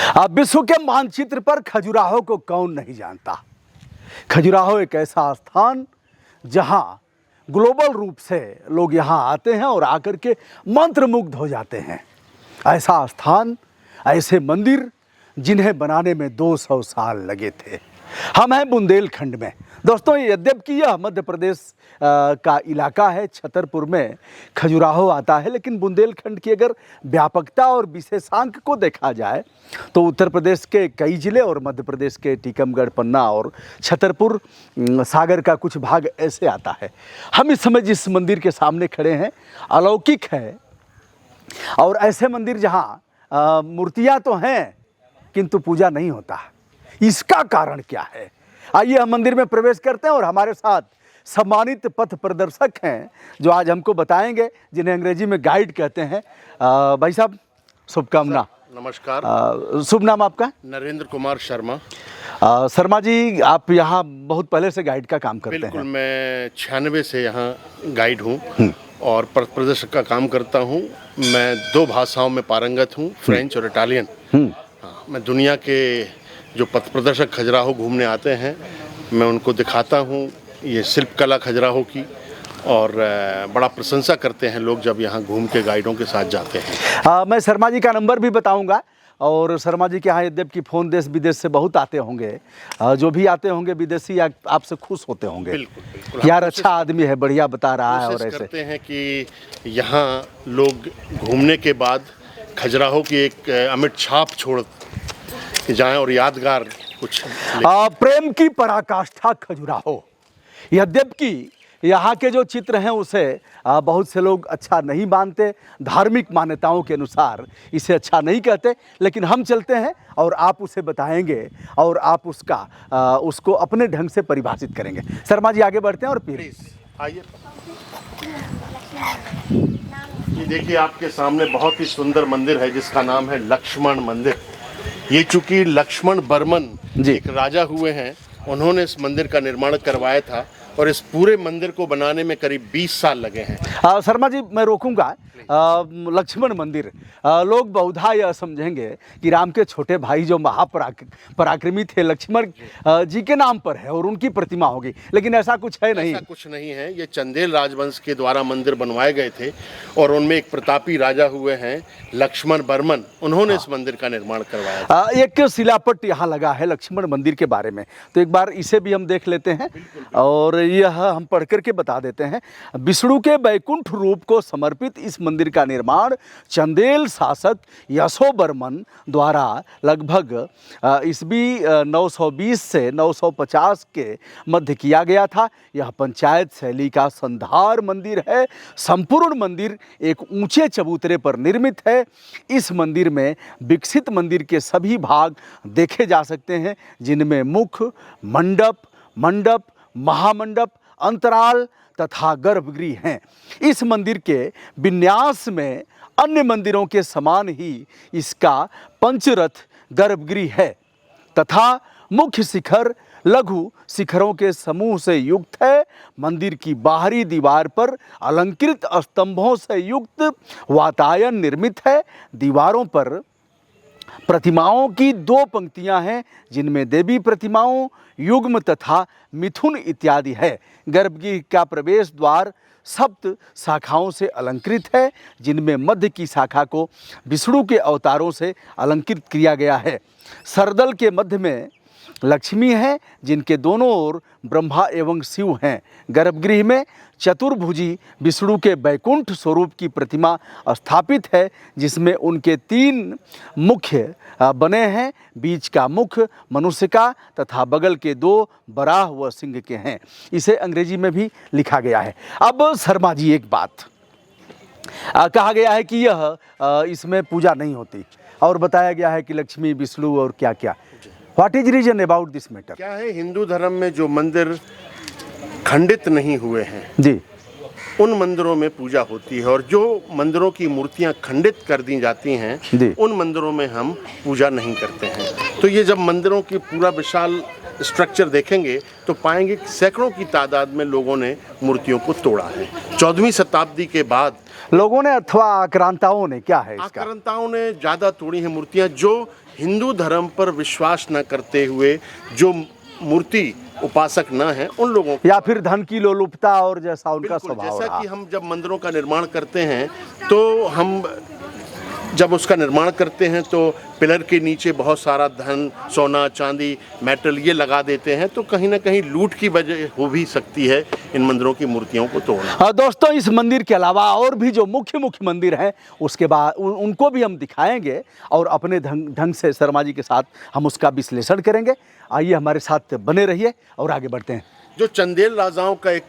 अब विश्व के मानचित्र पर खजुराहो को कौन नहीं जानता। खजुराहो एक ऐसा स्थान जहां ग्लोबल रूप से लोग यहां आते हैं और आकर के मंत्रमुग्ध हो जाते हैं। ऐसा स्थान, ऐसे मंदिर जिन्हें बनाने में 200 साल लगे थे। हम हैं बुंदेलखंड में दोस्तों। यद्यपि यह मध्य प्रदेश का इलाका है, छतरपुर में खजुराहो आता है, लेकिन बुंदेलखंड की अगर व्यापकता और विशेषांक को देखा जाए तो उत्तर प्रदेश के कई जिले और मध्य प्रदेश के टीकमगढ़, पन्ना और छतरपुर सागर का कुछ भाग ऐसे आता है। हम इस समय जिस मंदिर के सामने खड़े हैं अलौकिक है, और ऐसे मंदिर जहाँ मूर्तियाँ तो हैं किंतु पूजा नहीं होता। इसका कारण क्या है, आइए हम मंदिर में प्रवेश करते हैं और हमारे साथ सम्मानित पथ प्रदर्शक हैं जो आज हमको बताएंगे, जिन्हें अंग्रेजी में गाइड कहते हैं। भाई साहब शुभकामना। नमस्कार। शुभ नाम आपका? नरेंद्र कुमार शर्मा। शर्मा जी, आप यहाँ बहुत पहले से गाइड का काम करते हैं? बिल्कुल, मैं 96 से यहाँ गाइड हूँ और पथ प्रदर्शक का काम करता हूँ। मैं 2 भाषाओं में पारंगत हूँ, फ्रेंच और इटालियन। हाँ, मैं दुनिया के जो पथ प्रदर्शक खजुराहो घूमने आते हैं मैं उनको दिखाता हूँ ये शिल्प कला खजुराहो की, और बड़ा प्रशंसा करते हैं लोग जब यहाँ घूम के गाइडों के साथ जाते हैं। मैं शर्मा जी का नंबर भी बताऊंगा, और शर्मा जी के यहाँ यद्यपि फ़ोन देश विदेश से बहुत आते होंगे, जो भी आते होंगे विदेशी आपसे खुश होते होंगे। बिल्कुल बिल्कुल, यार अच्छा आदमी है, बढ़िया बता रहा है। और ऐसे करते हैं कि यहाँ लोग घूमने के बाद खजुराहो की एक अमिट छाप छोड़ के जाएं और यादगार कुछ। प्रेम की पराकाष्ठा खजुराहो। यद्यपि यहाँ के जो चित्र हैं उसे बहुत से लोग अच्छा नहीं मानते, धार्मिक मान्यताओं के अनुसार इसे अच्छा नहीं कहते, लेकिन हम चलते हैं और आप उसे बताएंगे और आप उसको अपने ढंग से परिभाषित करेंगे। शर्मा जी आगे बढ़ते हैं और फिर आइए। ये देखिए आपके सामने बहुत ही सुंदर मंदिर है जिसका नाम है लक्ष्मण मंदिर। ये चूंकि लक्ष्मण बर्मन एक राजा हुए हैं, उन्होंने इस मंदिर का निर्माण करवाया था और इस पूरे मंदिर को बनाने में करीब 20 साल लगे हैं। शर्मा जी मैं रोकूंगा। लक्ष्मण मंदिर, लोग बहुधा यह समझेंगे कि राम के छोटे भाई जो महापराक्रमी थे लक्ष्मण जी के नाम पर है और उनकी प्रतिमा होगी, लेकिन ऐसा कुछ है नहीं। ऐसा कुछ नहीं है। ये चंदेल राजवंश के द्वारा मंदिर बनवाए गए थे और उनमें एक प्रतापी राजा हुए हैं लक्ष्मण बर्मन, उन्होंने इस मंदिर का निर्माण करवाया। एक शिलापट यहाँ लगा है लक्ष्मण मंदिर के बारे में, तो एक बार इसे भी हम देख लेते हैं और यह हम पढ़ करके बता देते हैं। विष्णु के वैकुंठ रूप को समर्पित इस मंदिर का निर्माण चंदेल शासक यशोवर्मन द्वारा लगभग ईस्वी 920 से 950 के मध्य किया गया था। यह पंचायत शैली का संधार मंदिर है। संपूर्ण मंदिर एक ऊंचे चबूतरे पर निर्मित है। इस मंदिर में विकसित मंदिर के सभी भाग देखे जा सकते हैं, जिनमें मुख, मंडप, महामंडप, अंतराल तथा गर्भगृह हैं। इस मंदिर के विन्यास में अन्य मंदिरों के समान ही इसका पंचरथ गर्भगृह है तथा मुख्य शिखर लघु शिखरों के समूह से युक्त है। मंदिर की बाहरी दीवार पर अलंकृत स्तंभों से युक्त वातायन निर्मित है। दीवारों पर प्रतिमाओं की 2 पंक्तियां हैं, जिनमें देवी प्रतिमाओं, युग्म तथा मिथुन इत्यादि है। गर्भगृह का प्रवेश द्वार 7 शाखाओं से अलंकृत है, जिनमें मध्य की शाखा को विष्णु के अवतारों से अलंकृत किया गया है। सरदल के मध्य में लक्ष्मी है, जिनके दोनों ओर ब्रह्मा एवं शिव हैं। गर्भगृह में चतुर्भुजी विष्णु के वैकुंठ स्वरूप की प्रतिमा स्थापित है, जिसमें उनके 3 मुख्य बने हैं। बीच का मुख मनुष्य का तथा बगल के 2 बराह व सिंह के हैं। इसे अंग्रेजी में भी लिखा गया है। अब शर्मा जी एक बात कहा गया है कि यह इसमें पूजा नहीं होती और बताया गया है कि लक्ष्मी, विष्णु और क्या क्या। What is reason about this matter? क्या है, हिंदू धर्म में जो मंदिर खंडित नहीं हुए हैं जी, उन मंदिरों में पूजा होती है, और जो मंदिरों की मूर्तियां खंडित कर दी जाती हैं उन मंदिरों में हम पूजा नहीं करते हैं। तो ये जब मंदिरों की पूरा विशाल स्ट्रक्चर देखेंगे तो पाएंगे कि सैकड़ों की तादाद में लोगों ने मूर्तियों को तोड़ा है। 14वीं शताब्दी के बाद लोगों ने अथवा आक्रांताओं ने, क्या है इसका? आक्रांताओं ने ज़्यादा तोड़ी हैं मूर्तियां, जो हिंदू धर्म पर विश्वास न करते हुए जो मूर्ति उपासक न है उन लोगों को, या फिर धन की लोलुपता और जैसा उनका बिल्कुल, स्वभाव जैसा रहा। कि हम जब मंदिरों का निर्माण करते हैं तो हम जब उसका निर्माण करते हैं तो पिलर के नीचे बहुत सारा धन, सोना, चांदी, मेटल ये लगा देते हैं, तो कहीं ना कहीं लूट की वजह हो भी सकती है इन मंदिरों की मूर्तियों को तोड़ना। दोस्तों, इस मंदिर के अलावा और भी जो मुख्य मुख्य मंदिर हैं उसके बाद उनको भी हम दिखाएंगे और अपने ढंग से शर्मा जी के साथ हम उसका विश्लेषण करेंगे। आइए हमारे साथ बने रहिए और आगे बढ़ते हैं। जो चंदेल राजाओं का एक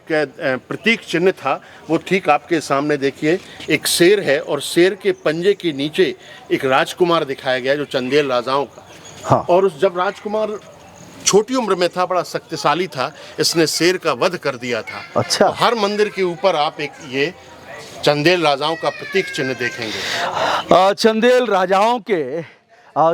प्रतीक चिन्ह था वो ठीक आपके सामने देखिए, एक शेर है और शेर के पंजे के नीचे एक राजकुमार दिखाया गया जो चंदेल राजाओं का। हाँ। और जब राजकुमार छोटी उम्र में था, बड़ा शक्तिशाली था, इसने शेर का वध कर दिया था। अच्छा। तो हर मंदिर के ऊपर आप एक ये चंदेल राजाओं का प्रतीक चिन्ह देखेंगे। चंदेल राजाओं के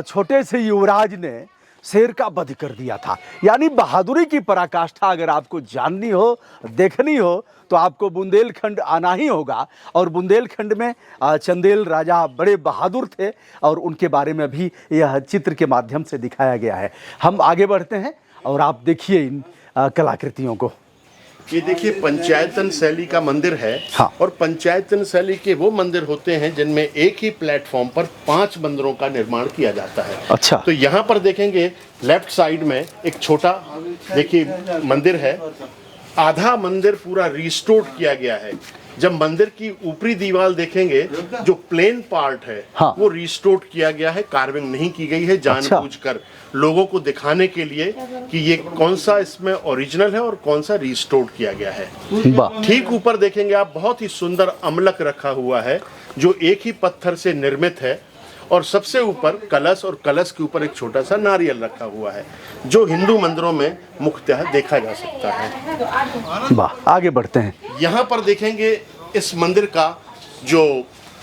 छोटे से युवराज ने शेर का वध कर दिया था, यानी बहादुरी की पराकाष्ठा अगर आपको जाननी हो, देखनी हो तो आपको बुंदेलखंड आना ही होगा। और बुंदेलखंड में चंदेल राजा बड़े बहादुर थे और उनके बारे में भी यह चित्र के माध्यम से दिखाया गया है। हम आगे बढ़ते हैं और आप देखिए इन कलाकृतियों को। ये देखिए पंचायतन शैली का मंदिर है। हाँ। और पंचायतन शैली के वो मंदिर होते हैं जिनमें एक ही प्लेटफॉर्म पर 5 मंदिरों का निर्माण किया जाता है। अच्छा। तो यहाँ पर देखेंगे लेफ्ट साइड में एक छोटा देखिए मंदिर है, आधा मंदिर पूरा रिस्टोर किया गया है। जब मंदिर की ऊपरी दीवार देखेंगे जो प्लेन पार्ट है, हाँ। वो रिस्टोर किया गया है, कार्विंग नहीं की गई है, जानबूझकर लोगों को दिखाने के लिए कि ये कौन सा इसमें ओरिजिनल है और कौन सा रिस्टोर किया गया है। वाह। ठीक ऊपर देखेंगे आप बहुत ही सुंदर अमलक रखा हुआ है जो एक ही पत्थर से निर्मित है, और सबसे ऊपर कलश और कलश के ऊपर एक छोटा सा नारियल रखा हुआ है जो हिंदू मंदिरों में मुख्यतः देखा जा सकता है। वाह, आगे बढ़ते हैं। यहाँ पर देखेंगे इस मंदिर का जो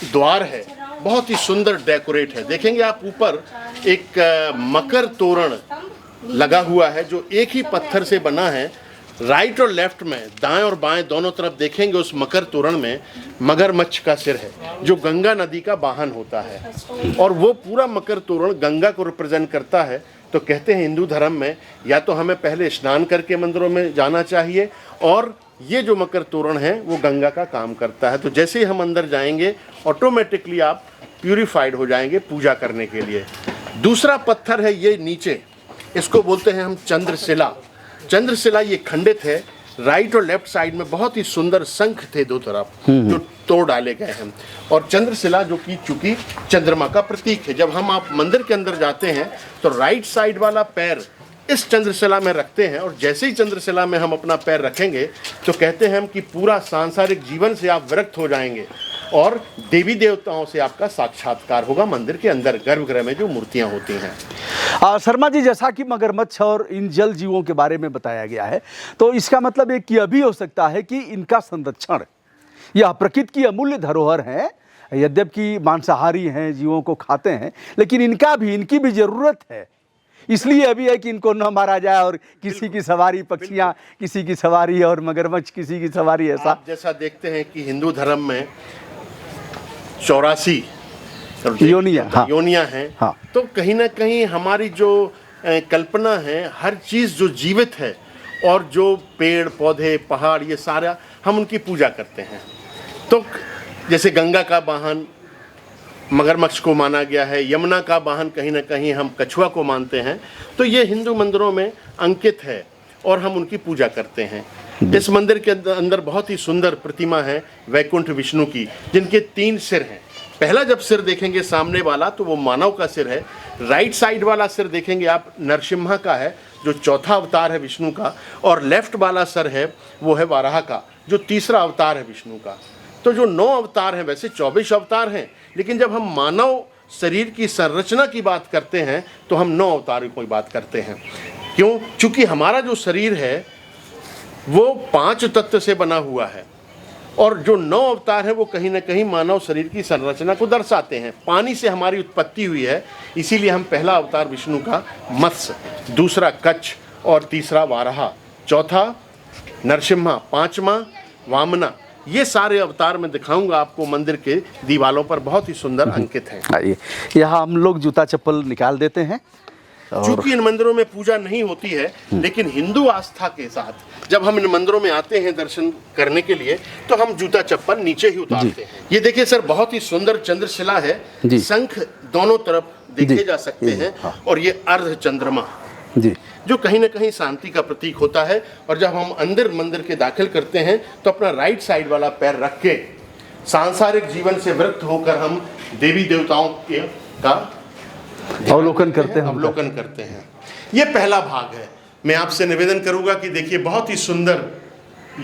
द्वार है बहुत ही सुंदर डेकोरेट है। देखेंगे आप ऊपर एक मकर तोरण लगा हुआ है जो एक ही पत्थर से बना है। राइट और लेफ्ट में, दाएं और बाएं दोनों तरफ देखेंगे उस मकर तोरण में मगरमच्छ का सिर है जो गंगा नदी का वाहन होता है, और वो पूरा मकर तोरण गंगा को रिप्रेजेंट करता है। तो कहते हैं हिंदू धर्म में या तो हमें पहले स्नान करके मंदिरों में जाना चाहिए, और ये जो मकर तोरण है वो गंगा का काम करता है। तो जैसे ही हम अंदर जाएंगे ऑटोमेटिकली आप प्यूरिफाइड हो जाएंगे पूजा करने के लिए। दूसरा पत्थर है ये नीचे, इसको बोलते हैं हम चंद्रशिला। चंद्रशिला ये खंडित है। राइट और लेफ्ट साइड में बहुत ही सुंदर शंख थे दो तरफ जो तोड़ डाले गए हैं, और चंद्रशिला जो कि चूंकि चंद्रमा का प्रतीक है। जब हम आप मंदिर के अंदर जाते हैं तो राइट साइड वाला पैर इस चंद्रशिला में रखते हैं, और जैसे ही चंद्रशिला में हम अपना पैर रखेंगे तो कहते हैं हम कि पूरा सांसारिक जीवन से आप विरक्त हो जाएंगे और देवी देवताओं से आपका साक्षात्कार होगा मंदिर के अंदर गर्भगृह में जो मूर्तियां होती हैं। शर्मा जी, जैसा कि मगरमच्छ और इन जल जीवों के बारे में बताया गया है, तो इसका मतलब एक यह भी हो सकता है कि इनका संरक्षण, यह प्रकृति की अमूल्य धरोहर है। यद्यपि मांसाहारी हैं, जीवों को खाते हैं, लेकिन इनकी भी जरूरत है। इसलिए अभी है कि इनको न मारा जाए और किसी की सवारी पक्षियाँ किसी की सवारी और मगरमच्छ किसी की सवारी, ऐसा। आप जैसा देखते हैं कि हिंदू धर्म में 84 योनियां हैं। हाँ। तो कहीं ना कहीं हमारी जो कल्पना है, हर चीज़ जो जीवित है और जो पेड़ पौधे पहाड़ ये सारा हम उनकी पूजा करते हैं। तो जैसे गंगा का वाहन मगरमच्छ को माना गया है, यमुना का वाहन कहीं ना कहीं हम कछुआ को मानते हैं। तो ये हिंदू मंदिरों में अंकित है और हम उनकी पूजा करते हैं। इस मंदिर के अंदर बहुत ही सुंदर प्रतिमा है वैकुंठ विष्णु की, जिनके 3 सिर हैं। पहला जब सिर देखेंगे सामने वाला तो वो मानव का सिर है। राइट साइड वाला सिर देखेंगे आप नरसिम्हा का है जो चौथा अवतार है विष्णु का, और लेफ्ट वाला सर है वो है वाराह का जो तीसरा अवतार है विष्णु का। तो जो 9 अवतार हैं, वैसे 24 अवतार हैं, लेकिन जब हम मानव शरीर की संरचना की बात करते हैं तो हम 9 अवतारों की बात करते हैं। क्यों? चूंकि हमारा जो शरीर है वो 5 तत्व से बना हुआ है, और जो 9 अवतार है वो कहीं ना कहीं मानव शरीर की संरचना को दर्शाते हैं। पानी से हमारी उत्पत्ति हुई है, इसीलिए हम पहला अवतार विष्णु का मत्स्य, दूसरा कच्छ और तीसरा वाराह, चौथा नरसिम्हा, 5वां वामना, ये सारे अवतार मैं दिखाऊंगा आपको मंदिर के दीवालों पर, बहुत ही सुंदर अंकित हैं। आइए, यहाँ हम लोग जूता चप्पल निकाल देते हैं। चूंकि इन मंदिरों में पूजा नहीं होती है, लेकिन हिंदू आस्था के साथ जब हम इन मंदिरों में आते हैं दर्शन करने के लिए, तो हम जूता चप्पल नीचे ही उतारते हैं। ये देखिए सर, बहुत ही सुंदर चंद्रशिला है, शंख दोनों तरफ देखे जा सकते हैं, और ये अर्ध चंद्रमा जी, जो कहीं ना कहीं शांति का प्रतीक होता है। और जब हम अंदर मंदिर के दाखिल करते हैं तो अपना राइट साइड वाला पैर रख के सांसारिक जीवन से विरक्त होकर हम देवी देवताओं का अवलोकन करते हैं। ये पहला भाग है। मैं आपसे निवेदन करूंगा कि देखिए, बहुत ही सुंदर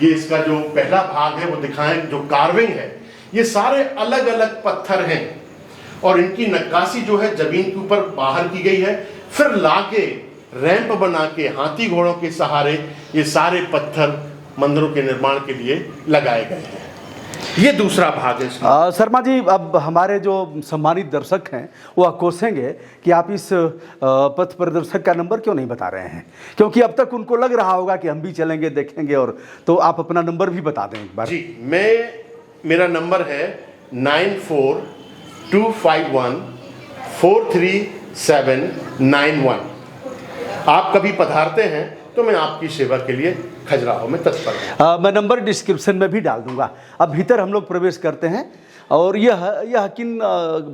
ये इसका जो पहला भाग है वो दिखाएं। जो कार्विंग है, ये सारे अलग अलग पत्थर हैं और इनकी नक्काशी जो है जमीन के ऊपर बाहर की गई है, फिर लाके रैंप बना के हाथी घोड़ों के सहारे ये सारे पत्थर मंदिरों के निर्माण के लिए लगाए गए हैं। ये दूसरा भाग है। शर्मा जी, अब हमारे जो सम्मानित दर्शक हैं वो कोसेंगे कि आप इस पथ प्रदर्शक का नंबर क्यों नहीं बता रहे हैं, क्योंकि अब तक उनको लग रहा होगा कि हम भी चलेंगे देखेंगे, और तो आप अपना नंबर भी बता दें एक बार। जी, मेरा नंबर है 9425143791। आप कभी पधारते हैं तो मैं आपकी सेवा के लिए खजुराहो में तत्पर हूं। मैं नंबर डिस्क्रिप्शन में भी डाल दूंगा। अब भीतर हम लोग प्रवेश करते हैं, और यह किन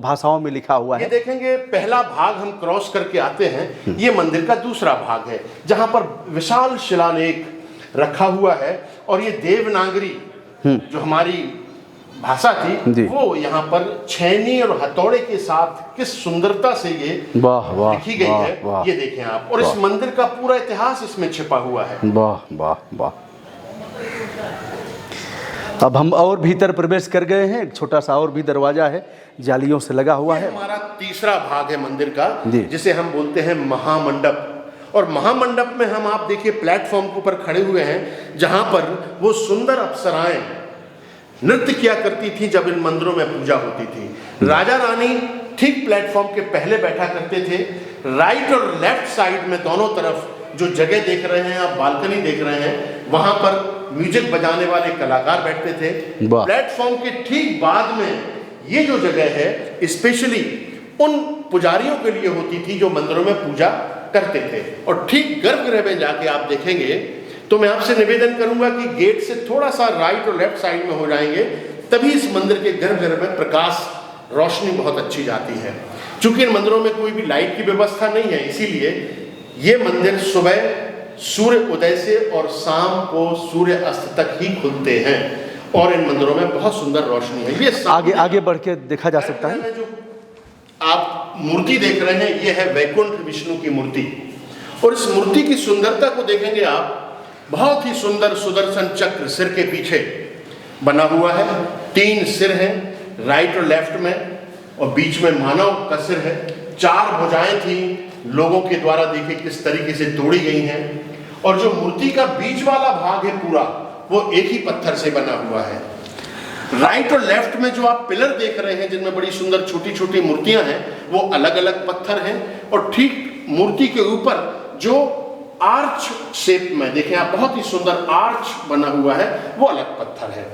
भाषाओं में लिखा हुआ है? ये देखेंगे, पहला भाग हम क्रॉस करके आते हैं, ये मंदिर का दूसरा भाग है, जहां पर विशाल शिलालेख रखा हुआ है, और ये देवनागरी जो हमारी भाषा थी वो यहाँ पर छैनी और हथौड़े के साथ किस सुंदरता से ये लिखी गई है, ये देखें आप। और इस मंदिर का पूरा इतिहास इसमें छिपा हुआ है। वाह वाह वाह। अब हम और भीतर प्रवेश कर गए हैं। एक छोटा सा और भी दरवाजा है, जालियों से लगा हुआ है। हमारा तीसरा भाग है मंदिर का, जिसे हम बोलते हैं महामंडप। और महामंडप में हम, आप देखिए, प्लेटफॉर्म के ऊपर खड़े हुए हैं, जहां पर वो सुंदर अप्सराएं नृत्य किया करती थी जब इन मंदिरों में पूजा होती थी। राजा रानी ठीक प्लेटफॉर्म के पहले बैठा करते थे। राइट और लेफ्ट साइड में दोनों तरफ जो जगह देख रहे हैं आप, बालकनी देख रहे हैं, वहां पर म्यूजिक बजाने वाले कलाकार बैठते थे। प्लेटफॉर्म के ठीक बाद में ये जो जगह है स्पेशली उन पुजारियों के लिए होती थी जो मंदिरों में पूजा करते थे। और ठीक गर्भगृह में जाके आप देखेंगे तो मैं आपसे निवेदन करूंगा कि गेट से थोड़ा सा राइट और लेफ्ट साइड में हो जाएंगे, तभी इस मंदिर के गर्भगृह में प्रकाश, रोशनी बहुत अच्छी जाती है। चूंकि इन मंदिरों में कोई भी लाइट की व्यवस्था नहीं है, इसीलिए ये मंदिर सुबह सूर्य उदय से और शाम को सूर्य अस्त तक ही खुलते हैं, और इन मंदिरों में बहुत सुंदर रोशनी है। ये आगे बढ़ के देखा जा सकता है। जो आप मूर्ति देख रहे हैं, ये है वैकुंठ विष्णु की मूर्ति, और इस मूर्ति की सुंदरता को देखेंगे आप, बहुत ही सुंदर सुदर्शन चक्र सिर के पीछे बना हुआ है। 3 सिर हैं राइट और लेफ्ट में, और बीच में मानव का सिर है। 4 भुजाएं थी लोगों के द्वारा, देखिए किस तरीके से तोड़ी गई हैं। और जो मूर्ति का बीच वाला भाग है पूरा, वो एक ही पत्थर से बना हुआ है। राइट और लेफ्ट में जो आप पिलर देख रहे हैं, जिनमें बड़ी सुंदर छोटी छोटी मूर्तियां हैं, वो अलग अलग पत्थर हैं। और ठीक मूर्ति के ऊपर जो आर्च शेप में देखें आप, बहुत ही सुंदर आर्च बना हुआ है, वो अलग पत्थर है।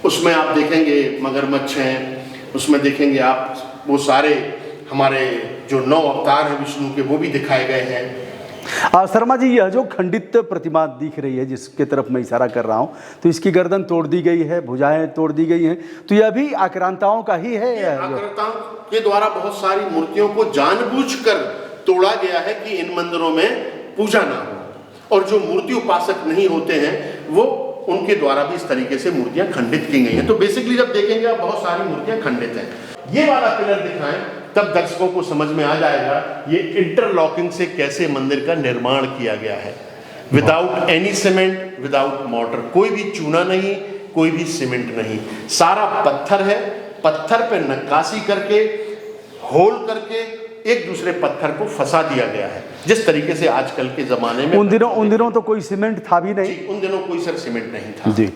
उसमें आप देखेंगे मगरमच्छ हैं, उसमें देखेंगे आप वो सारे हमारे जो 9 अवतार हैं विष्णु के, वो भी दिखाए गए हैं। शर्मा जी, यह जो खंडित प्रतिमा दिख रही है, जिसके तरफ मैं इशारा कर रहा हूँ, तो इसकी गर्दन तोड़ दी गई है, भुजाएं तोड़ दी गई हैं, तो यह भी आक्रांताओं का ही है। आक्रांताओं के द्वारा बहुत सारी मूर्तियों को जानबूझकर तोड़ा गया है कि इन मंदिरों में पूजा ना हो, और जो मूर्ति उपासक नहीं होते हैं वो, उनके द्वारा भी इस तरीके से मूर्तियां खंडित की गई हैं। तो बेसिकली जब देखेंगे आप, बहुत सारी मूर्तियां खंडित हैं। ये वाला पिलर दिखाएं, तब दर्शकों को समझ में आ जाएगा ये इंटरलॉकिंग से कैसे मंदिर का निर्माण किया गया है। Without any cement, without mortar, कोई भी चूना नहीं, कोई भी सीमेंट नहीं, सारा पत्थर है। पत्थर पे नक्काशी करके, होल करके एक दूसरे पत्थर को फंसा दिया गया है, जिस तरीके से आजकल के जमाने में। उन दिनों तो कोई सीमेंट था भी नहीं। उन दिनों कोई सर सीमेंट नहीं था जी।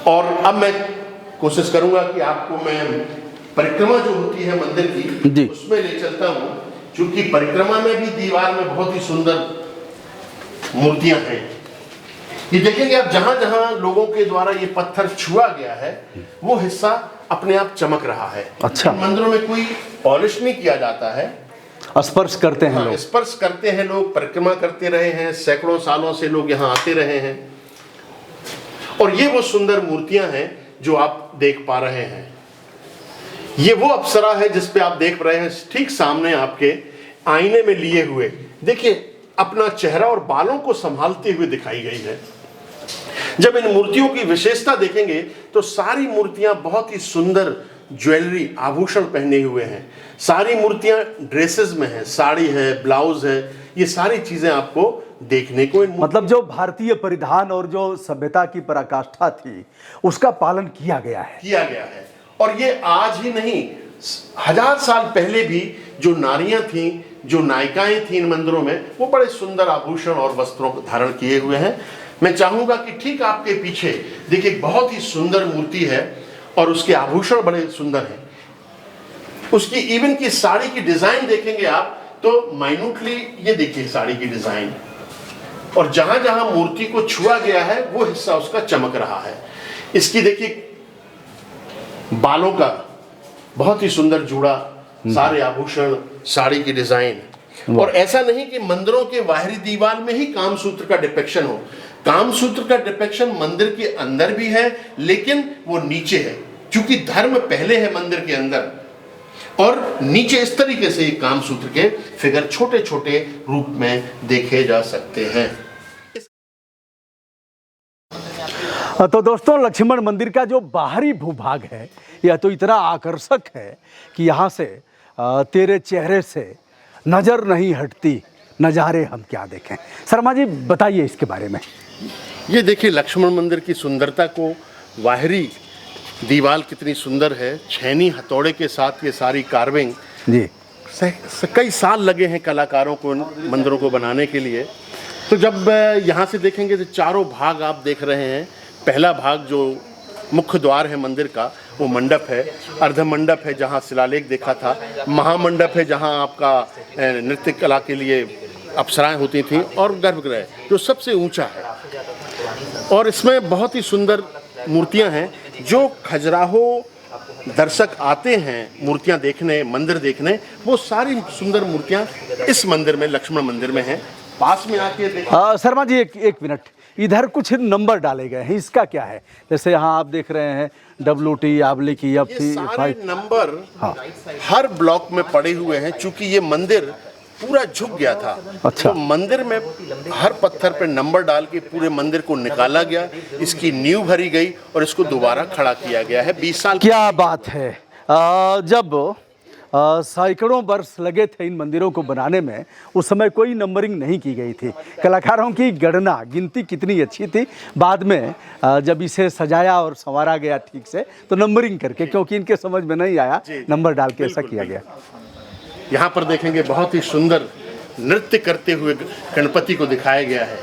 और अब मैं कोशिश करूंगा कि आपको मैं परिक्रमा जो होती है मंदिर की, उसमें ले चलता हूं, क्योंकि परिक्रमा में भी दीवार में बहुत ही सुंदर मूर्तियां हैं। ये देखेंगे आप, जहां जहां लोगों के द्वारा ये पत्थर छुआ गया है वो हिस्सा अपने आप चमक रहा है। अच्छा। इन मंदिरों में कोई पॉलिश नहीं किया जाता है, स्पर्श करते हैं लोग। स्पर्श करते हैं लोग, परिक्रमा करते रहे हैं, सैकड़ों सालों से लोग यहाँ आते रहे हैं। और ये वो सुंदर मूर्तियां हैं जो आप देख पा रहे हैं। ये वो अप्सरा है जिसपे आप देख रहे हैं, ठीक सामने आपके आईने में लिए हुए। देखिए, अपना चेहरा और बालों को संभालते हुए दिखाई गई है। जब इन मूर्तियों की विशेषता देखेंगे तो सारी मूर्तियां बहुत ही सुंदर ज्वेलरी, आभूषण पहने हुए हैं। सारी मूर्तियां ड्रेसेस में हैं, साड़ी है, ब्लाउज है, ये सारी चीजें आपको देखने को मतलब जो भारतीय परिधान और जो सभ्यता की पराकाष्ठा थी उसका पालन किया गया है। और ये आज ही नहीं, 1000 साल पहले भी जो नारियां थीं, जो नायिकाएं थीं इन मंदिरों में, वो बड़े सुंदर आभूषण और वस्त्रों को धारण किए हुए हैं। मैं चाहूंगा कि ठीक आपके पीछे देखिए, बहुत ही सुंदर मूर्ति है और उसके आभूषण बड़े सुंदर हैं। उसकी इवन की साड़ी की डिजाइन देखेंगे आप तो माइन्यूटली, ये देखिए साड़ी की डिजाइन, और जहां जहां मूर्ति को छुआ गया है वो हिस्सा उसका चमक रहा है। इसकी देखिए बालों का बहुत ही सुंदर जूड़ा, सारे आभूषण, साड़ी की डिजाइन। और ऐसा नहीं कि मंदिरों के बाहरी दीवार में ही कामसूत्र का डिपिक्शन हो। कामसूत्र का डिपिक्शन मंदिर के अंदर भी है, लेकिन वो नीचे है, क्योंकि धर्म पहले है मंदिर के अंदर, और नीचे इस तरीके से कामसूत्र के फिगर छोटे छोटे रूप में देखे जा सकते हैं। तो दोस्तों, लक्ष्मण मंदिर का जो बाहरी भूभाग है यह तो इतना आकर्षक है कि यहाँ से तेरे चेहरे से नज़र नहीं हटती, नज़ारे हम क्या देखें। शर्मा जी बताइए इसके बारे में। ये देखिए लक्ष्मण मंदिर की सुंदरता को, बाहरी दीवार कितनी सुंदर है, छेनी हथौड़े के साथ ये सारी कार्विंग जी। कई साल लगे हैं कलाकारों को मंदिरों को बनाने के लिए। तो जब यहाँ से देखेंगे तो चारों भाग आप देख रहे हैं। पहला भाग जो मुख्य द्वार है मंदिर का, वो मंडप है, अर्ध मंडप है जहाँ शिलालेख देखा था, महामंडप है जहाँ आपका नृत्य कला के लिए अप्सराएं होती थीं, और गर्भगृह जो सबसे ऊंचा है। और इसमें बहुत ही सुंदर मूर्तियां हैं। जो खजुराहो दर्शक आते हैं मूर्तियां देखने, मंदिर देखने, वो सारी सुंदर मूर्तियां इस मंदिर में, लक्ष्मण मंदिर में हैं। पास में आके शर्मा जी एक मिनट, इधर कुछ नंबर डाले गए हैं, इसका क्या है? जैसे यहाँ आप देख रहे हैं WT, ABLIC, ये सारे नंबर हर ब्लॉक में पड़े हुए हैं, चूंकि ये मंदिर पूरा झुक गया था। अच्छा। तो मंदिर में हर पत्थर पे नंबर डाल के पूरे मंदिर को निकाला गया, इसकी नींव भरी गई और इसको दोबारा खड़ा किया गया है 20 साल। क्या बात है। जब सैकड़ों वर्ष लगे थे इन मंदिरों को बनाने में, उस समय कोई नंबरिंग नहीं की गई थी। कलाकारों की गणना, गिनती कितनी अच्छी थी। बाद में जब इसे सजाया और संवारा गया ठीक से, तो नंबरिंग करके, क्योंकि इनके समझ में नहीं आया, नंबर डाल के ऐसा किया गया। यहाँ पर देखेंगे बहुत ही सुंदर नृत्य करते हुए गणपति को दिखाया गया है।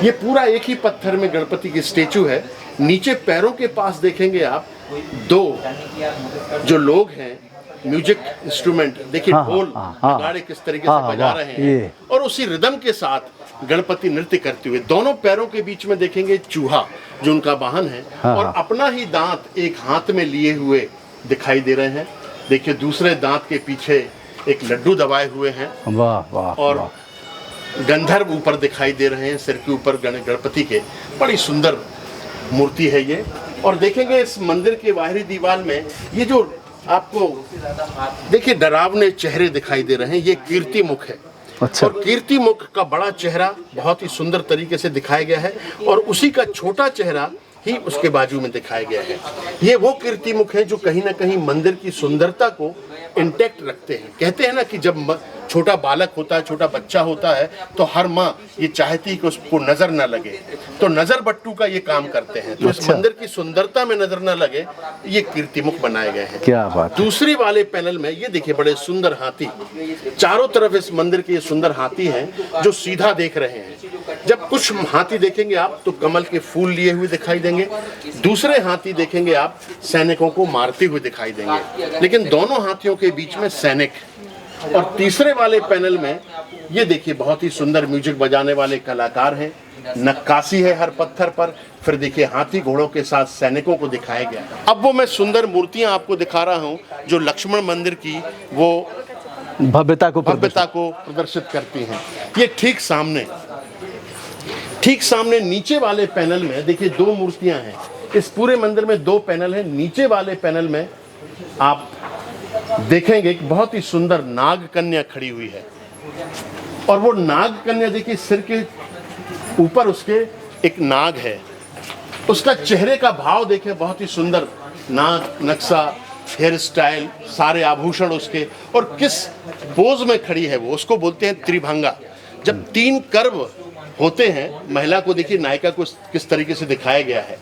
ये पूरा एक ही पत्थर में गणपति की स्टेचू है। नीचे पैरों के पास देखेंगे आप, दो जो लोग हैं म्यूजिक इंस्ट्रूमेंट, देखिए ढोल नगाड़े किस तरीके से बजा रहे हैं, और उसी रिदम के साथ गणपति नृत्य करते हुए। दोनों पैरों के बीच में देखेंगे चूहा जो उनका वाहन है, और अपना ही दांत एक हाथ में लिए हुए दिखाई दे रहे हैं। देखिए दूसरे दांत के पीछे एक लड्डू दबाए हुए हैं। वाह वाह। और गंधर्व ऊपर दिखाई दे रहे हैं, सिर के ऊपर गणपति के। बड़ी सुंदर मूर्ति है ये। और देखेंगे इस मंदिर के बाहरी दीवार में ये जो आपको देखिए डरावने चेहरे दिखाई दे रहे हैं, ये कीर्ति मुख है। अच्छा। और कीर्ति मुख का बड़ा चेहरा बहुत ही सुंदर तरीके से दिखाया गया है, और उसी का छोटा चेहरा ही उसके बाजू में दिखाया गया है। ये वो कीर्ति मुख है जो कहीं ना कहीं मंदिर की सुंदरता को इंटैक्ट रखते हैं। कहते हैं ना कि जब छोटा बालक होता है, छोटा बच्चा होता है, तो हर माँ ये चाहती है कि उसको नजर न लगे, तो नजर बट्टू का ये काम करते हैं। तो इस मंदिर की सुंदरता में नजर न लगे, ये कीर्ति मुख बनाए गए हैं। क्या बात। दूसरी वाले पैनल में ये देखिए बड़े सुंदर हाथी, चारों तरफ इस मंदिर के ये सुंदर हाथी हैं जो सीधा देख रहे हैं। जब कुछ हाथी देखेंगे आप तो कमल के फूल लिए हुए दिखाई देंगे, दूसरे हाथी देखेंगे आप सैनिकों को मारते हुए दिखाई देंगे। लेकिन दोनों हाथियों के बीच में सैनिक और तीसरे वाले पैनल में ये देखिए बहुत ही सुंदर म्यूजिक बजाने वाले कलाकार हैं, नक्काशी है हर पत्थर पर। फिर देखिए हाथी घोड़ों के साथ सैनिकों को दिखाया गया। अब वो मैं सुंदर मूर्तियां आपको दिखा रहा हूं जो लक्ष्मण मंदिर की वो भव्यता को प्रदर्शित करती हैं। ये ठीक सामने नीचे वाले पैनल में देखिए 2 मूर्तियां हैं। इस पूरे मंदिर में 2 पैनल हैं। नीचे वाले पैनल में आप देखेंगे कि बहुत ही सुंदर नाग कन्या खड़ी हुई है, और वो नाग कन्या देखिए सिर के ऊपर उसके एक नाग है। उसका चेहरे का भाव देखें, बहुत ही सुंदर नाग नक्शा, हेयर स्टाइल, सारे आभूषण उसके, और किस पोज में खड़ी है वो, उसको बोलते हैं त्रिभंगा। जब 3 कर्व होते हैं महिला को देखिए नायिका को किस तरीके से दिखाया गया है,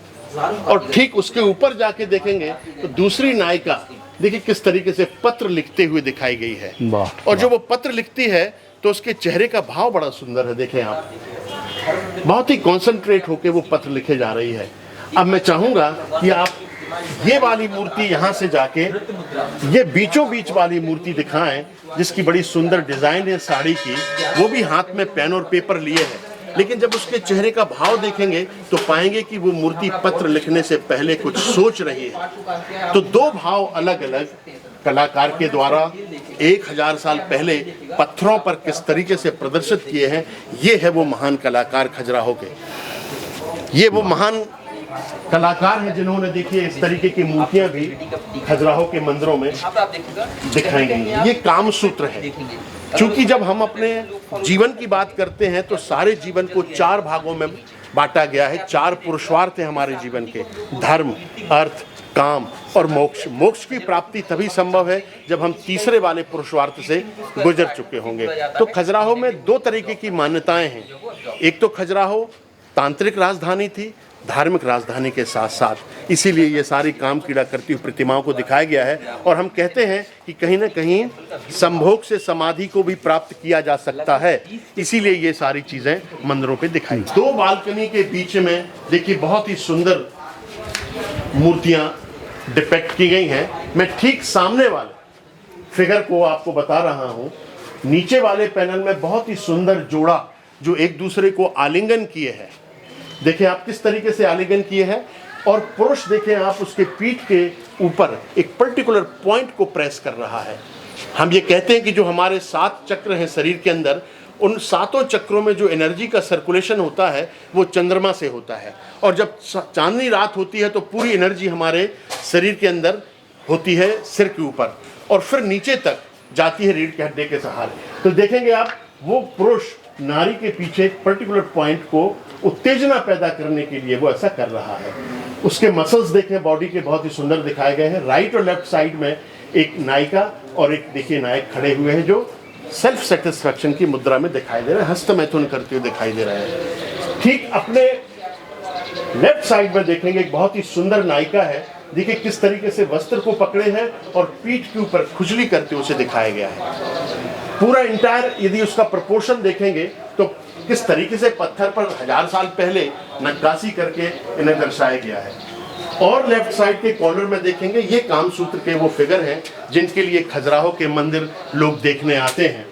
और ठीक उसके ऊपर जाके देखेंगे तो दूसरी नायिका देखिए किस तरीके से पत्र लिखते हुए दिखाई गई है। और जो वो पत्र लिखती है तो उसके चेहरे का भाव बड़ा सुंदर है। देखें आप, बहुत ही कॉन्सेंट्रेट होके वो पत्र लिखे जा रही है। अब मैं चाहूंगा कि आप ये वाली मूर्ति यहाँ से जाके ये बीचों बीच वाली मूर्ति दिखाएं, जिसकी बड़ी सुंदर डिजाइन है साड़ी की, वो भी हाथ में पेन और पेपर लिए है। लेकिन जब उसके चेहरे का भाव देखेंगे तो पाएंगे कि वो मूर्ति पत्र लिखने से पहले कुछ सोच रही है। तो 2 भाव अलग अलग कलाकार के द्वारा 1000 साल पहले पत्थरों पर किस तरीके से प्रदर्शित किए हैं, ये है वो महान कलाकार खजुराहो के। ये वो महान कलाकार हैं जिन्होंने देखिए इस तरीके की मूर्तियां भी खजुराहो के मंदिरों में दिखाई गई। ये कामसूत्र है। क्योंकि जब हम अपने जीवन की बात करते हैं तो सारे जीवन को 4 भागों में बांटा गया है। 4 पुरुषार्थ हैं हमारे जीवन के, धर्म, अर्थ, काम और मोक्ष। मोक्ष की प्राप्ति तभी संभव है जब हम तीसरे वाले पुरुषार्थ से गुजर चुके होंगे। तो खजुराहो में 2 तरीके की मान्यताएं हैं। एक तो खजुराहो तांत्रिक राजधानी थी, धार्मिक राजधानी के साथ साथ, इसीलिए ये सारी काम कीड़ा करती हुई प्रतिमाओं को दिखाया गया है। और हम कहते हैं कि कहीं ना कहीं संभोग से समाधि को भी प्राप्त किया जा सकता है, इसीलिए ये सारी चीजें मंदिरों पे दिखाई। 2 बालकनी के बीच में देखिए बहुत ही सुंदर मूर्तियां डिपेक्ट की गई हैं। मैं ठीक सामने वाले फिगर को आपको बता रहा हूं। नीचे वाले पैनल में बहुत ही सुंदर जोड़ा जो एक दूसरे को आलिंगन किए हैं। देखिए आप किस तरीके से आलिंगन किए हैं, और पुरुष देखें आप उसके पीठ के ऊपर एक पर्टिकुलर पॉइंट को प्रेस कर रहा है। हम ये कहते हैं कि जो हमारे 7 चक्र हैं शरीर के अंदर, उन 7 चक्रों में जो एनर्जी का सर्कुलेशन होता है वो चंद्रमा से होता है। और जब चांदनी रात होती है तो पूरी एनर्जी हमारे शरीर के अंदर होती है सिर के ऊपर, और फिर नीचे तक जाती है रीढ़ के हड्डी के सहारे। तो देखेंगे आप वो पुरुष नारी के पीछे एक पर्टिकुलर पॉइंट को उत्तेजना पैदा करने के लिए वो ऐसा कर रहा है। उसके मसल्स देखें बॉडी के बहुत ही सुंदर दिखाए गए हैं। राइट और लेफ्ट साइड में एक नायिका और एक देखिए नायक खड़े हुए हैं जो सेल्फ सेटिस्फैक्शन की मुद्रा में दिखाई दे रहे हैं, हस्तमैथुन करते हुए दिखाई दे रहे हैं। ठीक अपने लेफ्ट साइड में देखेंगे एक बहुत ही सुंदर नायिका है। देखिए किस तरीके से वस्त्र को पकड़े हैं और पीठ के ऊपर खुजली करते हुए उसे दिखाया गया है। पूरा इंटायर यदि उसका प्रोपोर्शन देखेंगे तो किस तरीके से पत्थर पर 1000 साल पहले नक्काशी करके इन्हें दर्शाया गया है। और लेफ्ट साइड के कॉर्नर में देखेंगे ये कामसूत्र के वो फिगर हैं जिनके लिए खजुराहो के मंदिर लोग देखने आते हैं।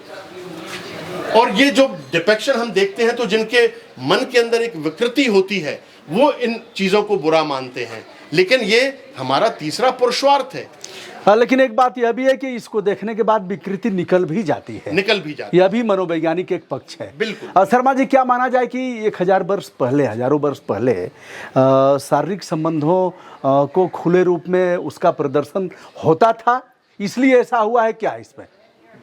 और ये जो डिपेक्शन हम देखते हैं तो जिनके मन के अंदर एक विकृति होती है वो इन चीजों को बुरा मानते हैं, लेकिन ये हमारा तीसरा पुरुषार्थ है। लेकिन एक बात यह भी है कि इसको देखने के बाद विकृति निकल भी जाती है, यह भी मनोवैज्ञानिक एक पक्ष है। बिल्कुल। शर्मा जी, क्या माना जाए कि 1000 वर्ष पहले, हजारों वर्ष पहले शारीरिक संबंधों को खुले रूप में उसका प्रदर्शन होता था, इसलिए ऐसा हुआ है क्या इसमें?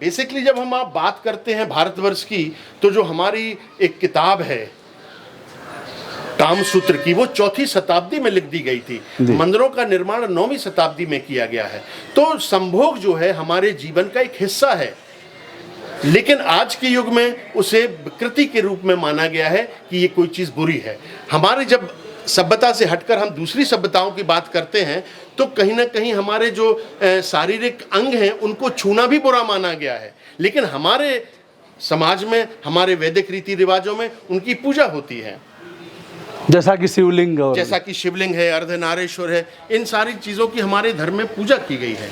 बेसिकली जब हम आप बात करते हैं भारतवर्ष की, तो जो हमारी एक किताब है कामसूत्र की, वो 4वीं शताब्दी में लिख दी गई थी। मंदिरों का निर्माण 9वीं शताब्दी में किया गया है। तो संभोग जो है हमारे जीवन का एक हिस्सा है, लेकिन आज के युग में उसे विकृति के रूप में माना गया है कि ये कोई चीज़ बुरी है। हमारे जब सभ्यता से हटकर हम दूसरी सभ्यताओं की बात करते हैं तो कहीं ना कहीं हमारे जो शारीरिक अंग हैं उनको छूना भी बुरा माना गया है, लेकिन हमारे समाज में, हमारे वैदिक रीति रिवाजों में उनकी पूजा होती है। जैसा कि शिवलिंग, और जैसा कि शिवलिंग है, अर्धनारेश्वर है, इन सारी चीज़ों की हमारे धर्म में पूजा की गई है।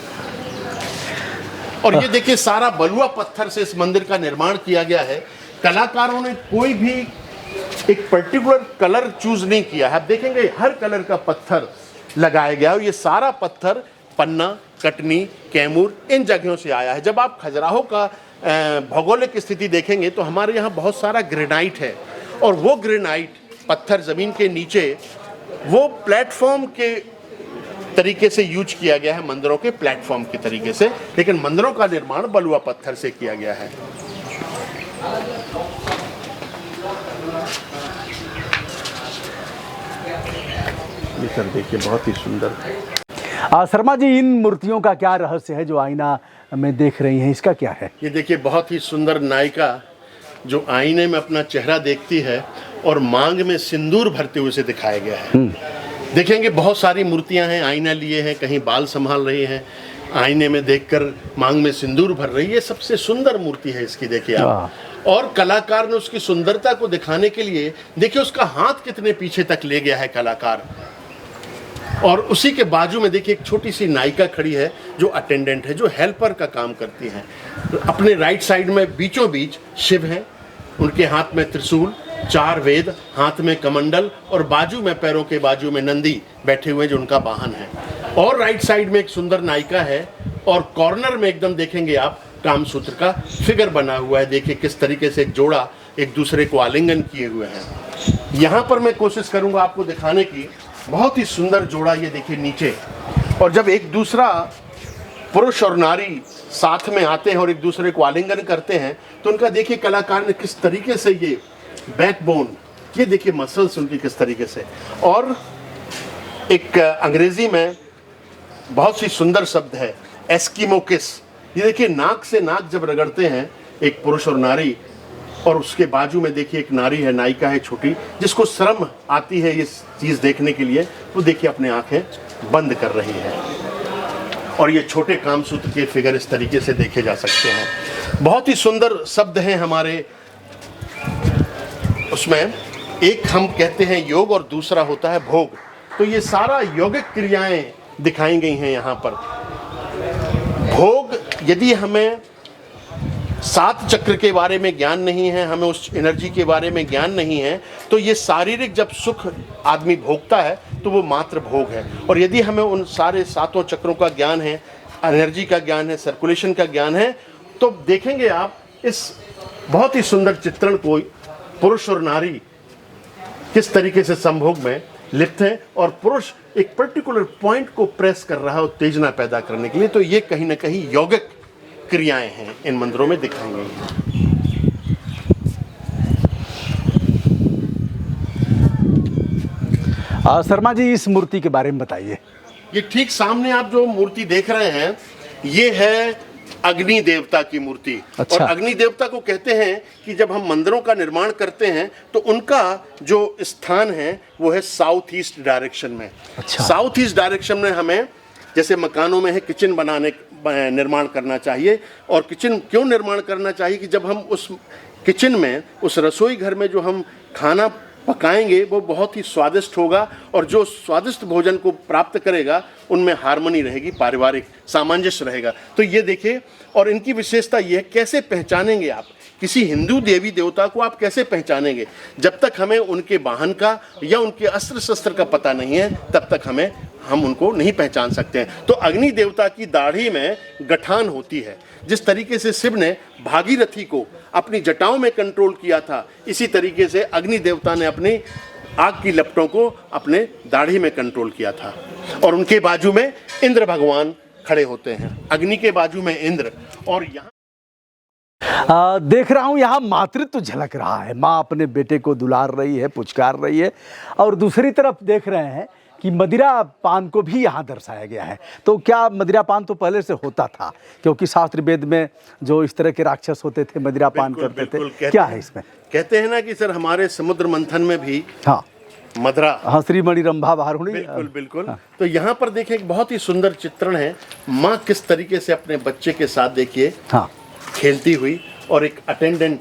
और ये देखिए सारा बलुआ पत्थर से इस मंदिर का निर्माण किया गया है। कलाकारों ने कोई भी एक पर्टिकुलर कलर चूज नहीं किया है। आप देखेंगे हर कलर का पत्थर लगाया गया है और ये सारा पत्थर पन्ना, कटनी, कैमूर इन जगहों से आया है। जब आप खजुराहो का भौगोलिक स्थिति देखेंगे तो हमारे यहाँ बहुत सारा ग्रेनाइट है और वो ग्रेनाइट पत्थर ज़मीन के नीचे वो प्लेटफॉर्म के तरीके से यूज किया गया है, मंदिरों के प्लेटफॉर्म के तरीके से, लेकिन मंदिरों का निर्माण बलुआ पत्थर से किया गया है। ये सर देखिए बहुत ही सुंदर। शर्मा जी, इन मूर्तियों का क्या रहस्य है जो आईना में देख रही हैं, इसका क्या है? ये देखिए बहुत ही सुंदर नायिका जो आईने में अपना चेहरा देखती है और मांग में सिंदूर भरते हुए से दिखाया गया है। देखेंगे बहुत सारी मूर्तियां हैं, आईना लिए हैं, कहीं बाल संभाल रही हैं, आईने में देखकर मांग में सिंदूर भर रही है। ये सबसे सुंदर मूर्ति है इसकी, देखिए आप। और कलाकार ने उसकी सुंदरता को दिखाने के लिए देखिए उसका हाथ कितने पीछे तक ले गया है कलाकार। और उसी के बाजू में देखिए एक छोटी सी नायिका खड़ी है जो अटेंडेंट है, जो हेल्पर का काम करती है। अपने राइट साइड में बीचों बीच शिव हैं, उनके हाथ में त्रिशूल, 4 वेद, हाथ में कमंडल और बाजू में, पैरों के बाजू में नंदी बैठे हुए जो उनका वाहन है। और राइट साइड में एक सुंदर नायिका है और कॉर्नर में एकदम देखेंगे आप कामसूत्र का फिगर बना हुआ है। देखिए किस तरीके से एक जोड़ा एक दूसरे को आलिंगन किए हुए हैं। यहाँ पर मैं कोशिश करूँगा आपको दिखाने की, बहुत ही सुंदर जोड़ा ये देखिए नीचे। और जब एक दूसरा पुरुष और नारी साथ में आते हैं और एक दूसरे को आलिंगन करते हैं तो उनका देखिए कलाकार ने किस तरीके से ये बैकबोन, ये देखिए मसल्स उनकी किस तरीके से। और एक अंग्रेजी में बहुत सी सुंदर शब्द है एस्किमो किस। ये देखिए नाक से नाक जब रगड़ते हैं एक पुरुष और नारी, और उसके बाजू में देखिए एक नारी है, नायिका है छोटी, जिसको शर्म आती है ये चीज़ देखने के लिए, वो देखिए अपने आंखें बंद कर रही है। और ये छोटे कामसूत्र के फिगर इस तरीके से देखे जा सकते हैं। बहुत ही सुंदर शब्द हैं हमारे उसमें। एक हम कहते हैं योग और दूसरा होता है भोग। तो ये सारा यौगिक क्रियाएं दिखाई गई हैं यहाँ पर। भोग, यदि हमें 7 चक्र के बारे में ज्ञान नहीं है, हमें उस एनर्जी के बारे में ज्ञान नहीं है, तो ये शारीरिक जब सुख आदमी भोगता है तो वो मात्र भोग है। और यदि हमें उन सारे 7 चक्रों का ज्ञान है, एनर्जी का ज्ञान है, सर्कुलेशन का ज्ञान है, तो देखेंगे आप इस बहुत ही सुंदर चित्रण को, पुरुष और नारी किस तरीके से संभोग में लिप्त हैं और पुरुष एक पर्टिकुलर पॉइंट को प्रेस कर रहा है उत्तेजना पैदा करने के लिए। तो ये कहीं ना कहीं यौगिक क्रियाएं हैं इन मंदिरों में दिखाई गई हैं। शर्मा जी, इस मूर्ति के बारे में बताइए। ये ठीक सामने आप जो मूर्ति देख रहे हैं ये है अग्नि देवता की मूर्ति। अच्छा। और अग्नि देवता को कहते हैं कि जब हम मंदिरों का निर्माण करते हैं तो उनका जो स्थान है वो है साउथ ईस्ट डायरेक्शन में। अच्छा। साउथ ईस्ट डायरेक्शन में हमें, जैसे मकानों में है, किचन निर्माण करना चाहिए। और किचन क्यों निर्माण करना चाहिए कि जब हम उस किचन में, उस रसोई घर में जो हम खाना पकाएंगे वो बहुत ही स्वादिष्ट होगा और जो स्वादिष्ट भोजन को प्राप्त करेगा उनमें हार्मनी रहेगी, पारिवारिक सामंजस्य रहेगा। तो ये देखिए, और इनकी विशेषता ये है, कैसे पहचानेंगे आप किसी हिंदू देवी देवता को, आप कैसे पहचानेंगे? जब तक हमें उनके वाहन का या उनके अस्त्र शस्त्र का पता नहीं है तब तक हम उनको नहीं पहचान सकते हैं। तो अग्नि देवता की दाढ़ी में गठान होती है। जिस तरीके से शिव ने भागीरथी को अपनी जटाओं में कंट्रोल किया था, इसी तरीके से अग्नि देवता ने अपनी आग की लपटों को अपने दाढ़ी में कंट्रोल किया था। और उनके बाजू में इंद्र भगवान खड़े होते हैं, अग्नि के बाजू में इंद्र। और यहाँ देख रहा हूँ यहाँ मातृत्व झलक रहा है, माँ अपने बेटे को दुलार रही है, पुचकार रही है। और दूसरी तरफ देख रहे हैं कि मदिरा पान को भी यहाँ दर्शाया गया है। तो क्या मदिरा पान तो पहले से होता था? क्योंकि शास्त्र वेद में जो इस तरह के राक्षस होते थे मदिरा पान करते थे, क्या है इसमें? कहते हैं ना कि सर हमारे समुद्र मंथन में भी हाँ मदरा, हाँ, श्रीमणि रंभा बाहर हुई। बिल्कुल बिल्कुल। हाँ। तो यहाँ पर देखिए एक बहुत ही सुंदर चित्रण है, माँ किस तरीके से अपने बच्चे के साथ देखिए हाँ खेलती हुई, और एक अटेंडेंट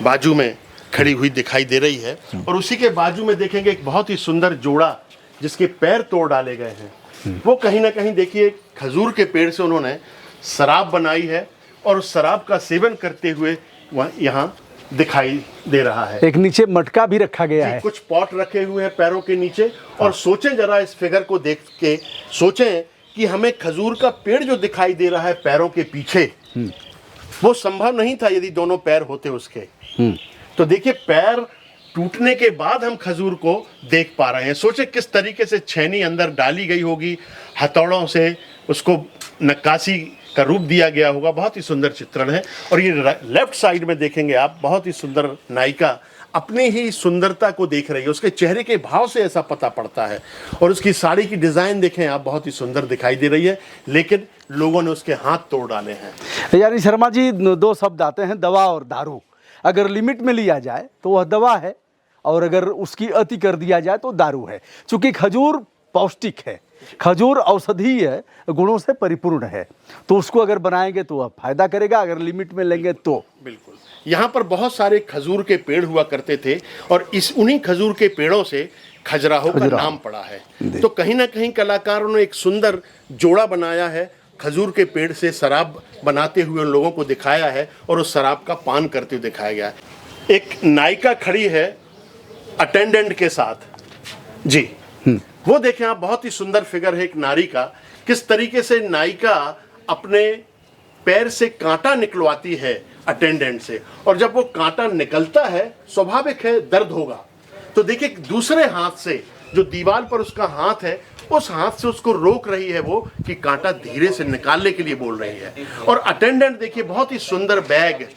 बाजू में खड़ी हुई दिखाई दे रही है। और उसी के बाजू में देखेंगे एक बहुत ही सुंदर जोड़ा जिसके पैर तोड़ डाले गए हैं। वो कहीं ना कहीं देखिए खजूर के पेड़ से उन्होंने शराब बनाई है और उस शराब का सेवन करते हुए वह यहाँ दिखाई दे रहा है। एक नीचे मटका भी रखा गया है। कुछ पॉट रखे हुए हैं पैरों के नीचे। और सोचें जरा इस फिगर को देख के, सोचें कि हमें खजूर का पेड़ जो दिखाई दे रहा है पैरों के पीछे, वो संभव नहीं था यदि दोनों पैर होते उसके। तो देखिए, पैर टूटने के बाद हम खजूर को देख पा रहे हैं। सोचे किस तरीके से छेनी अंदर डाली गई होगी, हथौड़ों से उसको नक्काशी का रूप दिया गया होगा। बहुत ही सुंदर चित्रण है। और ये लेफ्ट साइड में देखेंगे आप, बहुत ही सुंदर नायिका अपनी ही सुंदरता को देख रही है। उसके चेहरे के भाव से ऐसा पता पड़ता है। और उसकी साड़ी की डिजाइन देखें आप, बहुत ही सुंदर दिखाई दे रही है, लेकिन लोगों ने उसके हाथ तोड़ डाले हैं। यानी शर्मा जी, दो शब्द आते हैं, दवा और दारू। अगर लिमिट में लिया जाए तो वह दवा है, और अगर उसकी अति कर दिया जाए तो दारू है। चूंकि खजूर पौष्टिक है, खजूर औषधीय गुणों से परिपूर्ण है, तो उसको अगर बनाएंगे तो वह फायदा करेगा, अगर लिमिट में लेंगे तो। बिल्कुल। यहाँ पर बहुत सारे खजूर के पेड़ हुआ करते थे और उन्हीं खजूर के पेड़ों से खजुराहो का नाम पड़ा है। तो कहीं ना कहीं कलाकारों ने एक सुंदर जोड़ा बनाया है। खजूर के पेड़ से शराब बनाते हुए उन लोगों को दिखाया है और उस शराब का पान करते हुए दिखाया गया है। एक नायिका खड़ी है अटेंडेंट के साथ जी, वो देखें आप, बहुत ही सुंदर फिगर है एक नारी का। किस तरीके से नायिका अपने पैर से कांटा निकलवाती है अटेंडेंट से, और जब वो कांटा निकलता है स्वाभाविक है दर्द होगा। तो देखिए, दूसरे हाथ से जो दीवार पर उसका हाथ है, उस हाथ से उसको रोक रही है वो कि कांटा धीरे से निकालने के लिए बोल रही है। और अटेंडेंट देखिए, बहुत ही सुंदर बैग,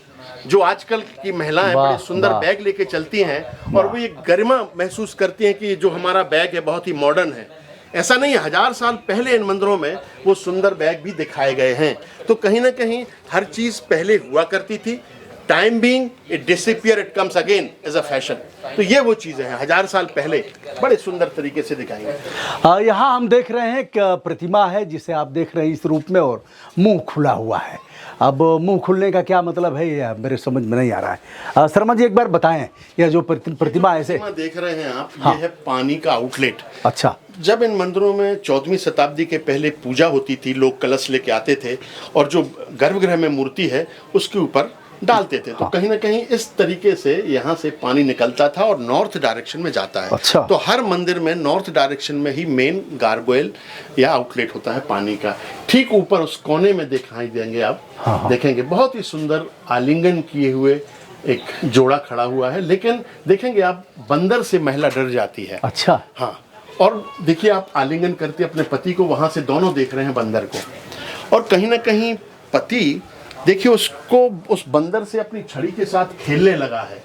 जो आजकल की महिलाएं बड़े सुंदर बैग लेके चलती हैं और वो ये गरिमा महसूस करती हैं कि जो हमारा बैग है बहुत ही मॉडर्न है। ऐसा नहीं है, 1000 साल पहले इन मंदिरों में वो सुंदर बैग भी दिखाए गए हैं। तो कहीं ना कहीं हर चीज पहले हुआ करती थी। Time being, it disappear, it comes again as a fashion. तो ये वो चीजें हैं 1000 साल पहले बड़े सुंदर तरीके से दिखाई गई। यहाँ हम देख रहे हैं एक प्रतिमा है जिसे आप देख रहे हैं इस रूप में, और मुंह खुला हुआ है। अब मुंह खुलने का क्या मतलब है, ये मेरे समझ में नहीं आ रहा है। शर्मा जी, एक बार बताएं, यह जो प्रतिमा ऐसे देख रहे हैं आप, ये है पानी का आउटलेट। अच्छा। जब इन मंदिरों में 14वीं शताब्दी के पहले पूजा होती थी, लोग कलश लेके आते थे और जो गर्भगृह में मूर्ति है उसके ऊपर डालते थे। तो कहीं ना कहीं इस तरीके से यहाँ से पानी निकलता था और नॉर्थ डायरेक्शन में जाता है। अच्छा। तो हर मंदिर में नॉर्थ डायरेक्शन में ही मेन गार्गोइल या आउटलेट होता है पानी का। ठीक ऊपर उस कोने में दिखाई देंगे आप, देखेंगे बहुत ही सुंदर आलिंगन किए हुए एक जोड़ा खड़ा हुआ है। लेकिन देखेंगे आप, बंदर से महिला डर जाती है। अच्छा। हाँ, और देखिए आप, आलिंगन करते अपने पति को, वहां से दोनों देख रहे हैं बंदर को। और कहीं ना कहीं पति देखिए उसको, उस बंदर से अपनी छड़ी के साथ खेलने लगा है।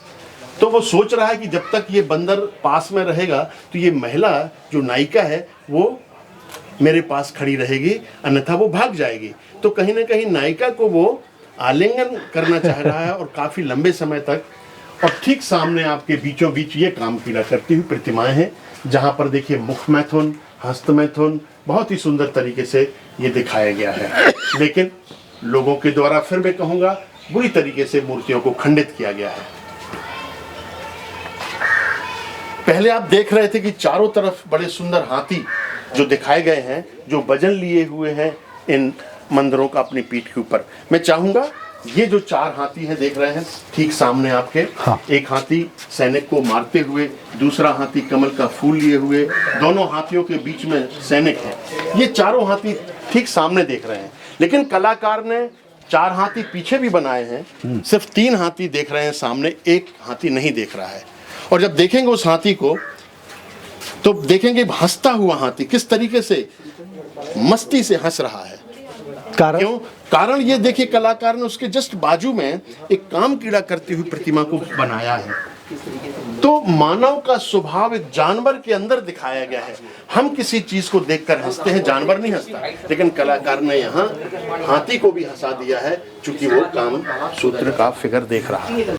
तो वो सोच रहा है कि जब तक ये बंदर पास में रहेगा तो ये महिला जो नायिका है वो मेरे पास खड़ी रहेगी, अन्यथा वो भाग जाएगी। तो कहीं ना कहीं नायिका को वो आलिंगन करना चाह रहा है और काफी लंबे समय तक। और ठीक सामने आपके बीचों बीच ये काम पीला करती हुई प्रतिमाएं हैं, जहां पर देखिए मुख मैथुन, हस्त मैथुन बहुत ही सुंदर तरीके से ये दिखाया गया है। लेकिन लोगों के द्वारा, फिर मैं कहूंगा, बुरी तरीके से मूर्तियों को खंडित किया गया है। पहले आप देख रहे थे कि चारों तरफ बड़े सुंदर हाथी जो दिखाए गए हैं, जो वजन लिए हुए हैं इन मंदिरों का अपनी पीठ के ऊपर। मैं चाहूंगा, ये जो 4 हाथी हैं देख रहे हैं ठीक सामने आपके, एक हाथी सैनिक को मारते हुए, दूसरा हाथी कमल का फूल लिए हुए, दोनों हाथियों के बीच में सैनिक है। ये चारों हाथी ठीक सामने देख रहे हैं। लेकिन कलाकार ने 4 हाथी पीछे भी बनाए हैं, सिर्फ 3 हाथी देख रहे हैं सामने, एक हाथी नहीं देख रहा है। और जब देखेंगे उस हाथी को तो देखेंगे हंसता हुआ हाथी किस तरीके से मस्ती से हंस रहा है। कारण? क्यों? कारण ये देखिए, कलाकार ने उसके जस्ट बाजू में एक काम कीड़ा करती हुई प्रतिमा को बनाया है। तो मानव का स्वभाव एक जानवर के अंदर दिखाया गया है। हम किसी चीज को देखकर हंसते हैं, जानवर नहीं हंसता, लेकिन कलाकार ने यहाँ हाथी को भी हंसा दिया है, क्योंकि वो काम सूत्र का फिगर देख रहा है।